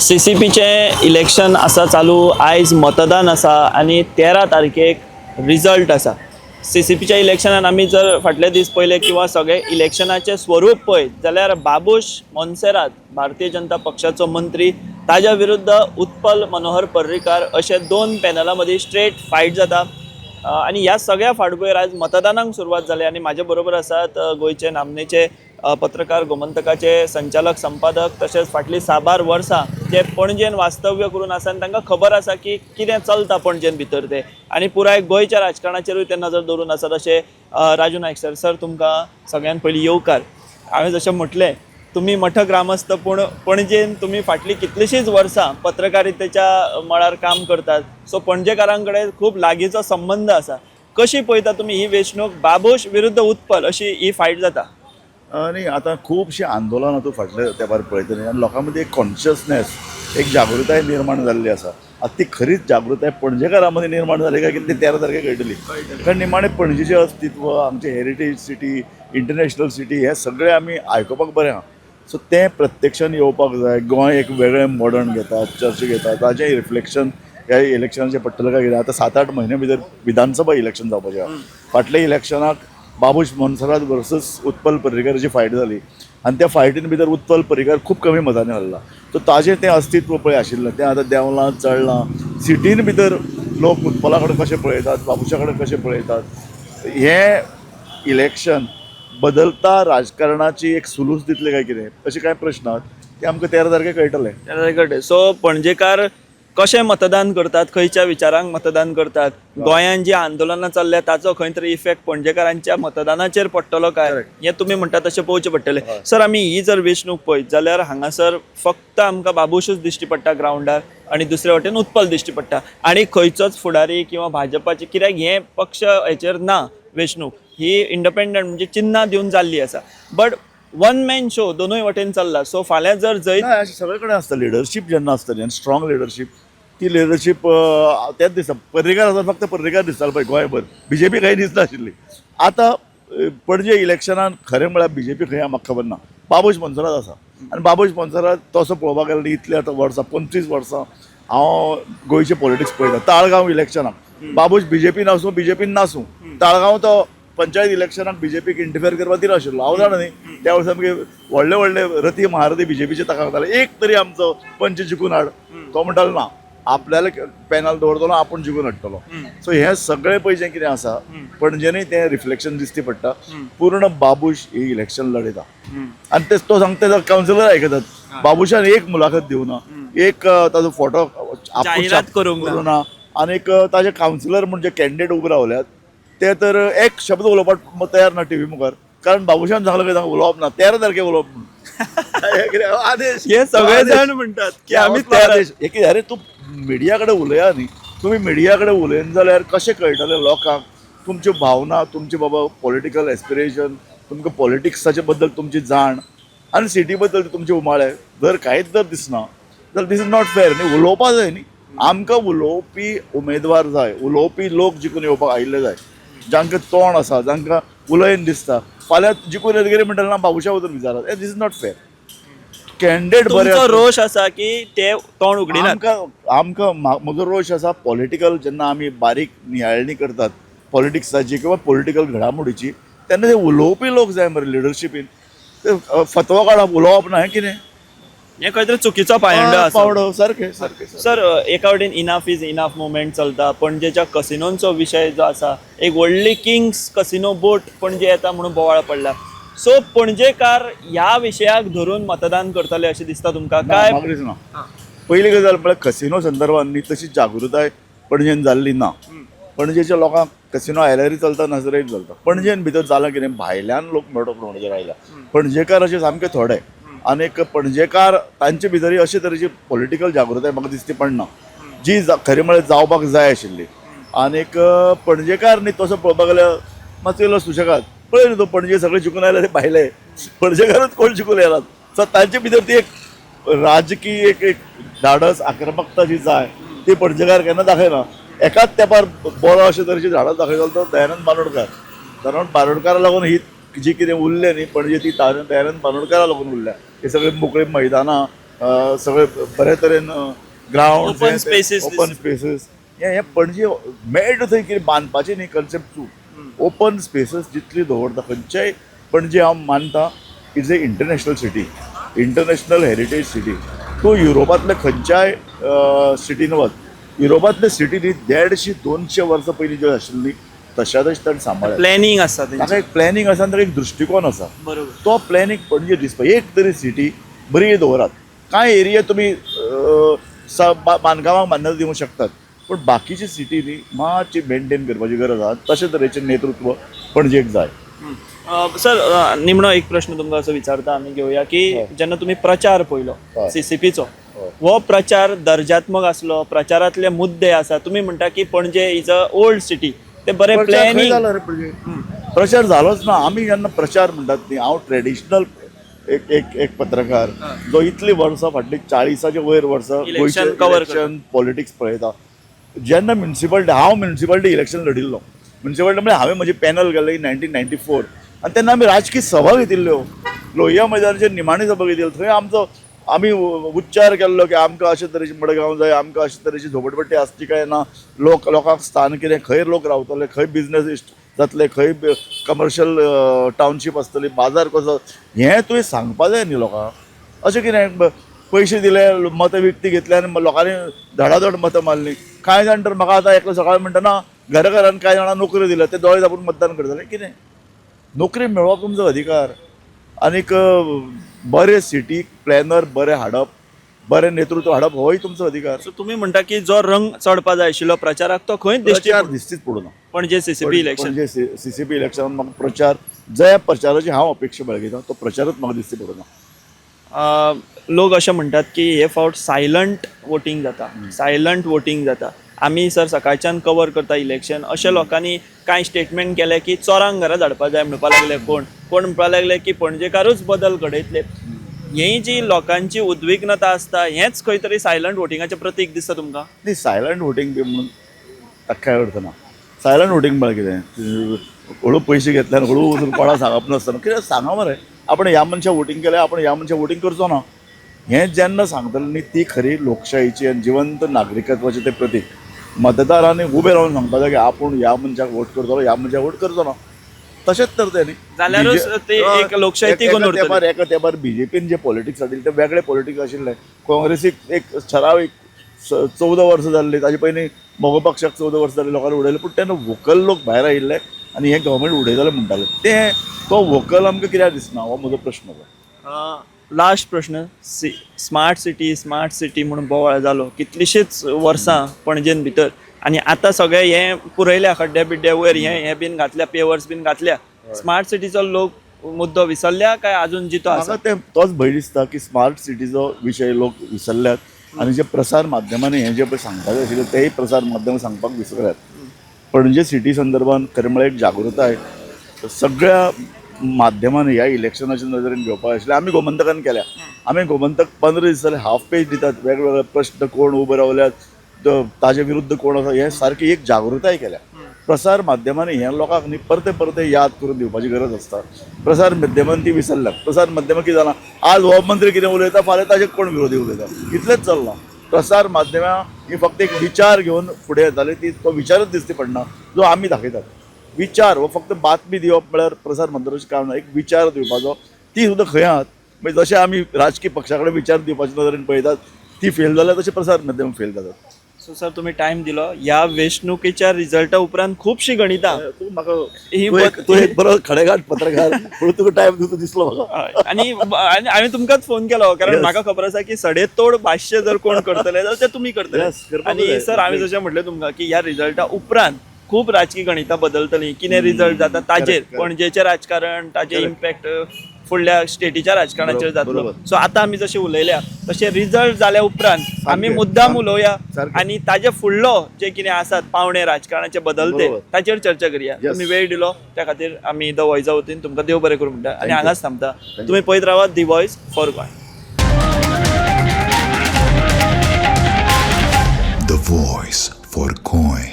CCPचे election आसा चालू. आयज मतदान आसा आनी 13 तारखेक रिजल्ट आसा. CCPच्या इलेक्शनान आमी जर फाटले दीस पयले किंवा सगळे इलेक्शनाचे स्वरूप पळयत जाल्यार बाबूश मोन्सेरात भारतीय जनता पक्षाचो मंत्री ताज्या विरुद्ध उत्पल मनोहर पर्रीकार अशे दोन पॅनला मदीं स्ट्रेट फायट जाता. आनी ह्या सगळ्या फाटभुंयेर आज मतदानाक सुरवात जाली आनी म्हाजे बरोबर आसात गोंयचे नामनेचे पत्रकार गोमंतकाचे संचालक संपादक तशेंच फाटली 6-12 वर्सां जे पणजेन वास्तव्य करून आसा आनी तांकां खबर आसा की कितें चलता पणजेन भितर ते आनी पुराय गोंयच्या राजकारणाचेरूय ते नजर दवरून आसात. अशे राजू नायक सर तुमकां सगळ्यान पयलीं येवकार. हांवें जशें म्हटलें तुम्ही मठ ग्रामस्थ पूण पणजेन तुम्ही फाटली कितलीशींच वर्सां पत्रकारितेच्या मळार काम करतात. सो पणजेकारां कडेन खूब लागींचो संबंद आसा. कशी पळयता तुमी ही वेंचणूक बाबूश विरुद्ध उत्पल अशी ही फायट जाता? आणि आता खूपशे आंदोलन तूं फाटल्या तेंपार पळयतली आनी लोकां मदीं एक कॉन्शियसनेस एक जागृताय निर्माण जाल्ली आसा. आतां ती खरीच जागृताय पणजेकारां मदीं निर्माण जाली काय कितें ती 13 तारखेक कळटली. कारण निमाणें पणजेचें अस्तित्व आमचें हेरिटेज सिटी इंटरनॅशनल सिटी हे सगळें आमी आयकुपाक बरें आहा. सो तें प्रत्यक्षान येवपाक जाय. गोंय एक वेगळें मॉडर्न घेतात चर्च घेतात ताचें रिफ्लेक्शन ह्या इलेक्शनाचें पडटलें काय कितें. आतां 7-8 म्हयने भितर विधानसभा इलेक्शन जावपाचें आहा. फाटल्या इलेक्शनाक बाबूश मोन्सेरात वर्सस उत्पल पर्रीकाराची फायट जाली आनी त्या फायटीन भितर उत्पल पर्रीकार खूब कमी मतांनी हारला. सो ताजें तें अस्तित्व पळय आशिल्लें तें आतां देंवलां चडलां. सिटीन भितर लोक उत्पला कडेन कशें पळयतात बाबुशा कडेन कशें पळयतात. हें इलेक्शन बदलता राजकारणाची एक सुलूस दितले काय कितें अशे कांय प्रश्न आहात ते आमकां 13 तारखेक कळटले. 13 तारखेक. सो पणजेकार कशें मतदान करतात, खंयच्या विचारांक मतदान करतात, गोंयांत जी आंदोलनां चल्ल्या ताचो खंय तरी इफेक्ट पणजेकारांच्या मतदानाचेर पडटलो काय हें तुमी म्हणटा तशें पळोवचें पडटलें. सर आमी ही जर वेंचणूक पळयत जाल्यार हांगासर फक्त आमकां बाबूशूच दिश्टी पडटा ग्रावंडार आनी दुसरे वटेन उत्पल दिश्टी पडटा आनी खंयचोच फुडारी किंवा भाजपाचे कित्याक हे पक्ष हेचेर ना. वेंचणूक ही इंडिपेंडंट म्हणजे चिन्हां दिवन जाल्ली आसा. बट वन मॅन शो दोनूय वटेन चल्ला. सो फाल्यां जर जैत सगळे कडेन आसता लिडरशीप जेन्ना आसतली आनी स्ट्रॉंग लिडरशीप ती लिडरशीप तेच दिसता. पर्रीकार आसा फक्त पर्रीकार दिसतालो पळय गोंयभर BJP खंय दिसनाशिल्ली. आतां पणजे इलेक्शनान खरें म्हळ्यार BJP खंय म्हाका खबर ना. बाबूश मोन्सेरात आसा आनी बाबूश मोन्सेरात तसो पळोवपाक गेल्यार इतले आतां वर्सां 25 वर्सां हांव गोंयचे पॉलिटिक्स पळयता. ताळगांव इलेक्शनाक बाबूश BJP नासूं BJP नासूं ताळगांव तो पंचायत इलेक्शनाक BJPक इंटरफियर करपाक दिनाशिल्लो. हांव जाणा न्ही त्या वर्सा आमगे व्हडले व्हडले रथी महारथी BJPचे ताका लागताले एक तरी आमचो पंच जिखून हाड. तो म्हणटालो ना आपल्याला पॅनल दवरतलो आपूण जिखून हाडटलो. सो हे सगळें पळय कितें आसा पणजेनूय तें रिफ्लेक्शन दिसती पडटा. पूर्ण बाबूश ही इलेक्शन लडयता आनी ते तो सांगता कावन्सिलर आयकतात. बाबूशान एक मुलाखत दिवना एक ताजो फोटो करूं ना आनी ताजे कावन्सिलर म्हणजे कॅन्डिडेट उबे रावल्यात ते तर एक शब्द उलोवपाक तयार ना टीव्ही मुखार. कारण बाबूशान सांगलें की उलोवप ना 13 तारखेक उलोवप म्हणून आदेश. हे सगळे जाण म्हणटात की आमी आदेश हे कितें अरे तूं मिडिया कडेन उलया न्ही. तुमी मिडिया कडेन उलयना जाल्यार कशें कळटलें लोकांक तुमच्यो भावना तुमचे बाबा पॉलिटिकल एस्पिरेशन तुमकां पॉलिटिक्साचे बद्दल तुमची जाण आनी सिटी बद्दल तुमचे उमाळे जर कांयच जर दिसना जाल्यार दीस इज नॉट फेर न्ही. उलोवपा जाय न्ही. आमकां उलोवपी उमेदवार जाय उलोवपी लोक जिखून येवपाक आयिल्ले जाय जांकां तोंड आसा जांकां उलयन दिसता. फाल्यां जिखून येतकीर म्हणटलें ना बाबूशा वचून विचारात. दीस इज नॉट फेर. कॅन्डिडेट बरे रोश आसा की ते तोंड उगडिनात. आमकां म्हजो रोश आसा पॉलिटिकल जेन्ना आमी बारीक नियाळणी करतात पॉलिटिक्साची किंवा पॉलिटिकल घडामोडीची तेन्ना ते उलोवपी लोक जाय मरे लिडरशिपीन. ते फतवा काडप उलोवप ना हें कितें हे खंय तरी चुकीचो पायंडो आसा. पावडो सारकें सारकें. सर एका वटेन इनफ इज इनफ मुवमेंट चलता. पणजेच्या कसिनोंचो विशय जो आसा एक व्हडली किंग्स कसिनो बोट पणजे येता म्हणून बोवाळ पडला. सो पणजेकार ह्या विशयाक धरून मतदान करतले अशें दिसता तुमकां काय? म्हाका दिसना. पयली गजाल म्हळ्यार कसिनो संदर्भान न्ही तशी जागृताय पणजेन जाल्ली ना. पणजेच्या लोकांक कसिनो आयल्यारूय चलता नजरेय चलता. पणजेन भितर जालां कितें भायल्यान लोक मेळटो पणजेर आयल्या. पणजेकार अशे सामके थोडे आनीक पणजेकार तांचे भितरय अशे तरेची पॉलिटिकल जागृताय म्हाका दिसती पडना जी खरें म्हळ्यार जावपाक जाय आशिल्ली. आनीक पणजेकार न्ही तसो पळोवपाक गेल्यार मातसो इल्लो सुशेगाद पळय न्ही तो पणजे सगळे जिखून आयले ते भायले पणजेकारूच कोण जिखून येतात. सो तांचे भितर ती एक राजकीय एक धाडस आक्रमकता जी जाय ती पणजेकार केन्ना दाखयना. एकाच तेंपार बरो अशे तरेची धाडस दाखयतालो तो दयानंद बांदोडकार. दयानंद बांदोडकारा लागून ही जी कितें उरलें न्ही पणजे ती दयानंद बांदोडकारा लागून उरल्या. हे सगळे मोकळी मैदानां सगळे बरे तरेन ground Open spaces open species हे पणजे मेळटा थंय कितें बांदपाचें न्ही कन्सेप्ट चूक ओपन स्पेसीस जितली दवरता खंयच्याय पणजे हांव मानता is a international city international heritage city तूं युरोपांतल्या खंयच्याय सिटीन वच युरोपांतले सिटीनी 150-200 वर्सां पयलीं ज्यो आशिल्ली तशाच ताणें सांबाळ्ळा प्लॅनिंग आसा ताका एक प्लॅनिंग आसा आनी ताका एक दृश्टिकोन आसा बरोबर तो प्लॅनिंग पणजे दिसपा एक तरी सिटी बरी दवरात कांय एरिया तुमी बांदकामाक मान्यता दिवंक शकतात पूण बाकीची सिटी न्ही मातशी मेंटेन करपाची गरज आसा तशे तरेचें नेतृत्व पणजेक जाय सर निमणो एक प्रश्न तुमकां असो विचारता आमी घेवया की जेन्ना तुमी प्रचार पळयलो हय. CCPचो हो प्रचार दर्जात्मक आसलो प्रचारांतले मुद्दे आसा तुमी म्हणटा की पणजे इज अ ओल्ड सिटी ते बरे प्रचार खंय प्लॅनिंग जालो रे पणजे प्रचार जालोच ना आमी जेन्ना प्रचार म्हणटात न्ही हांव ट्रेडिशनल एक पत्रकार जो इतली वर्सां फाटली 40च्या वयर वर्सां Election cover करता. पॉलिटिक्स पळयता जेन्ना म्युनिसिपालिटी हांव म्युनिसिपालिटी इलेक्शन लडिल्लो म्युनिसिपालिटी म्हणजे हांवें म्हजी पॅनल गेले 1994 आनी तेन्ना आमी राजकीय सभा घेतिल्ल्यो लोहिया मैदानाचेर निमाणी सभा घेतिल्ल्यो थंय आमचो आमी उच्चार केल्लो की आमकां अशे तरेची मडगांव जाय आमकां अशे तरेची झोपडपट्टी आसची काय ना लोकांक स्थान कितें खंय लोक रावतले खंय बिजनेस जातले खंय कमर्शियल टावनशीप आसतली बाजार कसो हें तुवें सांगपा जाय न्ही लोकांक अशें कितें पयशे दिले मतां विकती घेतले आनी लोकांनी धडाधड मतां मारली कांय जाण तर म्हाका आतां एकलो सकाळी म्हणटा ना घरान कांय जाणां नोकऱ्यो दिल्या ते दोळे धापून मतदान करतले कितें नोकरी मेळोवप तुमचो अधिकार आनीक बरे सिटीक प्लॅनर बरे हाडप बरें नेतृत्व हाडप होय तुमचो अधिकार सो तुमी म्हणटा की जो रंग चडपा जाय आशिल्लो प्रचाराक तो खंय प्रचार दिसतीच पडूना पणजे CCP इलेक्शन म्हणजे CCP इलेक्शनान म्हाका प्रचार ज्या प्रचाराची हांव अपेक्षा बाळगिता तो प्रचारच म्हाका दिसती पडना लोक अशें म्हणटात की हे फावट सायलंट वोटींग जाता आमी सर सकाळच्यान कवर करता इलेक्शन अशा लोकांनी कांय स्टेटमेंट केले की चोरांक घरा धाडपा जाय म्हणपा लागले कोण म्हणपा लागले की पणजेकारूच बदल घडयतले ही जी लोकांची उद्विग्नता आसता हेच खंय तरी सायलंट वोटिंगाचें प्रतीक दिसता तुमकां न्ही सायलंट वोटींग बी म्हणून ताका कांय अर्थ ना सायलंट वोटींग म्हळ्यार कितें हळू पयशे घेतले आनी हळू वचून कोणाक सांगप नासतना कित्याक सांगा मरे आपण ह्या मनशाक वोटींग केलें आपण ह्या मनशाक वोटींग करचो ना हें जेन्ना सांगतलें न्ही ती खरी लोकशायेची आनी जिवंत नागरिकत्वाचें तें प्रतीक मतदारांनी उबे रावन सांगपा जाय की आपूण ह्या मनशाक वोट करतलो ह्या मनशाक वोट करचो ना तशेंच तर तें न्ही जाल्यारूच ती एक लोकशाय तिगोवन उरतली. एका तेंपार BJPन जे पॉलिटिक्स हाडिल्लें तें वेगळें पॉलिटिक्स आशिल्लें काँग्रेसीक एक ठरावीक 14 वर्सां जाल्ली ताजे पयलीं मोगो पक्षाक 14 वर्सां जाल्ली लोकांनी उडयलें पूण तेन्ना व्होकल लोक भायर आयिल्ले आनी हे गव्हर्मेंट उडयताले म्हणटाले तें तो व्होकल आमकां कित्याक दिसना हो म्हजो प्रश्न लास्ट प्रश्न स्मार्ट सिटी म्हणून बोवाळ जालो कितलीशीच वर्सां पणजेन भितर आनी आतां सगळें हें पुरयल्या खड्ड्या बिड्ड्या वयर हें बीन घातल्या पेवर्स बीन घातल्या स्मार्ट सिटीचो लोक मुद्दो विसरल्या काय अजून जितो आसा म्हाका तें तोच भंय दिसता की स्मार्ट सिटीचो विशय लोक विसरल्यात आनी जे प्रसार माध्यमांनी हें जे पळय सांगताले आशिल्ले तेय प्रसार माध्यम सांगपाक विसरल्यात पणजे सिटी संदर्भान खरें म्हळ्यार एक जागृताय सगळ्या माध्यमांनी ह्या इलेक्शनाच्या नदरेन घेवपाक आशिल्लें आमी गोमंतकान केल्या आमी गोमंतक 15 दीस जाले हाफ पेज दितात वेगवेगळे प्रश्न कोण उबे रावल्यात ताजे विरुद्ध कोण आसा हे सारकी एक जागृताय केल्या प्रसार माध्यमांनी हें लोकांक न्ही परते परते याद करून दिवपाची गरज आसता प्रसार माध्यमांनी ती विसरल्यात प्रसार माध्यमां कितें जालां आज हो मंत्री कितें उलयता फाल्यां ताजे कोण विरोधी उलयता इतलेंच चल्लां प्रसार माध्यमां ही फक्त एक विचार घेवन फुडें येताली ती तो विचारच दिसती पडना जो आमी दाखयतात विचार हो फक्त बातमी दिवप म्हळ्यार प्रसार माध्यमाचें काम ना एक विचार दिवपाचो ती सुद्दां खंय आहात म्हणजे जशें आमी राजकीय पक्षा कडेन विचार दिवपाचे नदरेन पळयतात ती फेल जाल्यार तशें प्रसार माध्यम फेल जातात सो सर तुम्ही टाइम दिलो ह्या वेंचणुकेच्या रिझल्टा उपरांत खुबशीं गणितां तूं म्हाका तूं एक बरो खडेगाठ पत्रकार पूण तुका टायम दिवचो दिसलो म्हाका आणि हांवें तुमकांच फोन केलो कारण म्हाका खबर आसा की सडेतोड भाश्य जर कोण करतले जाल्यार ते तुमी करतले आनी सर हांवें जशें म्हटलें तुमकां की ह्या रिझल्टा उपरांत खूब राजकीय गणितां बदलतलीं कितें रिझल्ट जाता ताजेर पणजेचें राजकारण ताजें इम्पॅक्ट फुडल्या स्टेटीच्या राजकारणाचेर जातलो सो आतां आमी जशें उलयल्या तशें रिझल्ट जाल्या उपरांत आमी मुद्दाम उलोवया आनी ताजे फुडलो जे कितें आसात पावणे राजकारणाचे बदलते ताचेर चर्चा करया तुमी वेळ दिलो त्या खातीर आमी द वॉयसा वतीन तुमकां देव बरें करूं म्हणटा आनी हांगाच थांबता तुमी पळयत रावात दी voice for Goa The Voice for Goy.